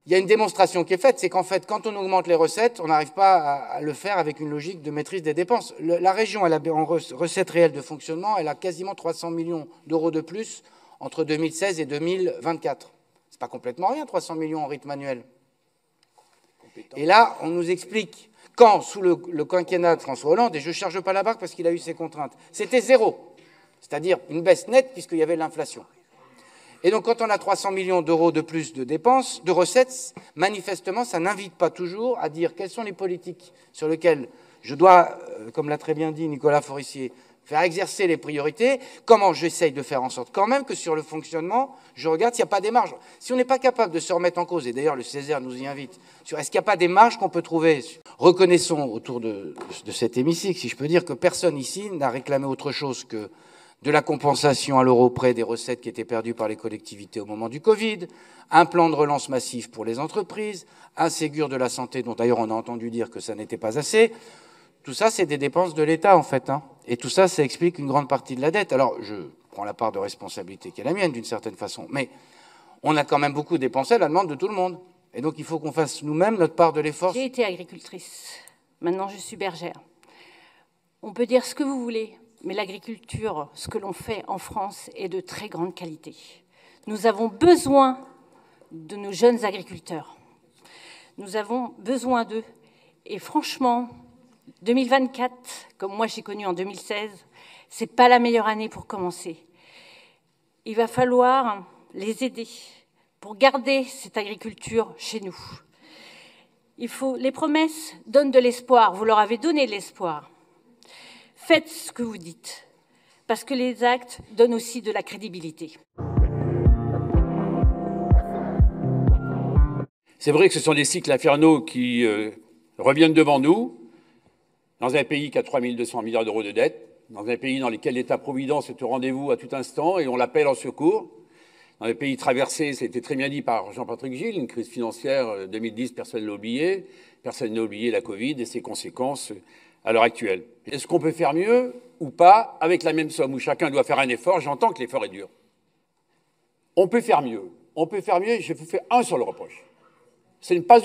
il y a une démonstration qui est faite, c'est qu'en fait, quand on augmente les recettes, on n'arrive pas à le faire avec une logique de maîtrise des dépenses. La région, elle a, en recettes réelles de fonctionnement, elle a quasiment 300 millions d'euros de plus entre 2016 et 2024. C'est pas complètement rien, 300 millions en rythme annuel. Et là, on nous explique, quand, sous le quinquennat de François Hollande, et je ne charge pas la barque parce qu'il a eu ses contraintes, c'était zéro, c'est-à-dire une baisse nette puisqu'il y avait l'inflation. Et donc, quand on a 300 millions d'euros de plus de dépenses, de recettes, manifestement, ça n'invite pas toujours à dire quelles sont les politiques sur lesquelles je dois, comme l'a très bien dit Nicolas Forissier, faire exercer les priorités, comment j'essaye de faire en sorte quand même que sur le fonctionnement, je regarde s'il n'y a pas des marges. Si on n'est pas capable de se remettre en cause, et d'ailleurs le Césaire nous y invite, sur est-ce qu'il n'y a pas des marges qu'on peut trouver. Reconnaissons autour de cet hémicycle, si je peux dire, que personne ici n'a réclamé autre chose que de la compensation à l'euro près des recettes qui étaient perdues par les collectivités au moment du Covid, un plan de relance massif pour les entreprises, un Ségur de la santé dont d'ailleurs on a entendu dire que ça n'était pas assez. Tout ça, c'est des dépenses de l'État, en fait. Et tout ça, ça explique une grande partie de la dette. Alors, je prends la part de responsabilité qui est la mienne, d'une certaine façon. Mais on a quand même beaucoup dépensé à la demande de tout le monde. Et donc, il faut qu'on fasse nous-mêmes notre part de l'effort. J'ai été agricultrice. Maintenant, je suis bergère. On peut dire ce que vous voulez, mais l'agriculture, ce que l'on fait en France, est de très grande qualité. Nous avons besoin de nos jeunes agriculteurs. Nous avons besoin d'eux. Et franchement, 2024, comme moi j'ai connu en 2016, c'est pas la meilleure année pour commencer. Il va falloir les aider pour garder cette agriculture chez nous. Les promesses donnent de l'espoir. Vous leur avez donné de l'espoir. Faites ce que vous dites, parce que les actes donnent aussi de la crédibilité. C'est vrai que ce sont des cycles infernaux qui reviennent devant nous, dans un pays qui a 3 200 milliards d'euros de dette, dans un pays dans lequel l'État-providence est au rendez-vous à tout instant et on l'appelle en secours, dans un pays traversé, ça a été très bien dit par Jean-Patrick Gilles, une crise financière 2010, personne ne l'a oublié, personne n'a oublié la Covid et ses conséquences à l'heure actuelle. Est-ce qu'on peut faire mieux ou pas avec la même somme où chacun doit faire un effort? J'entends que l'effort est dur. On peut faire mieux. On peut faire mieux, je vous fais un seul reproche. C'est ne pas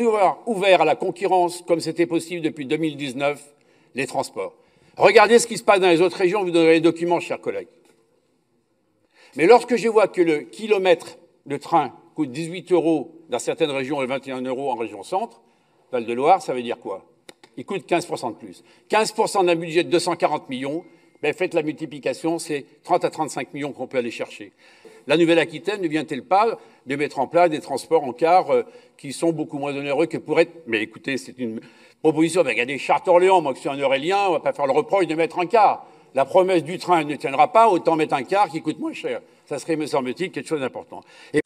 ouvert à la concurrence comme c'était possible depuis 2019, les transports. Regardez ce qui se passe dans les autres régions, vous donnerez les documents, chers collègues. Mais lorsque je vois que le kilomètre de train coûte 18 € dans certaines régions et 21 € en région centre, Val-de-Loire, ça veut dire quoi? Il coûte 15% de plus. 15% d'un budget de 240 millions, ben faites la multiplication, c'est 30 à 35 millions qu'on peut aller chercher. La Nouvelle-Aquitaine ne vient-elle pas de mettre en place des transports en car qui sont beaucoup moins onéreux que pour être... Mais écoutez, c'est une proposition, ben, il y a des Chartres-Orléans, moi que je suis un Aurélien, on ne va pas faire le reproche de mettre un car. La promesse du train ne tiendra pas, autant mettre un car qui coûte moins cher. Ça serait, me semble-t-il, quelque chose d'important. Et...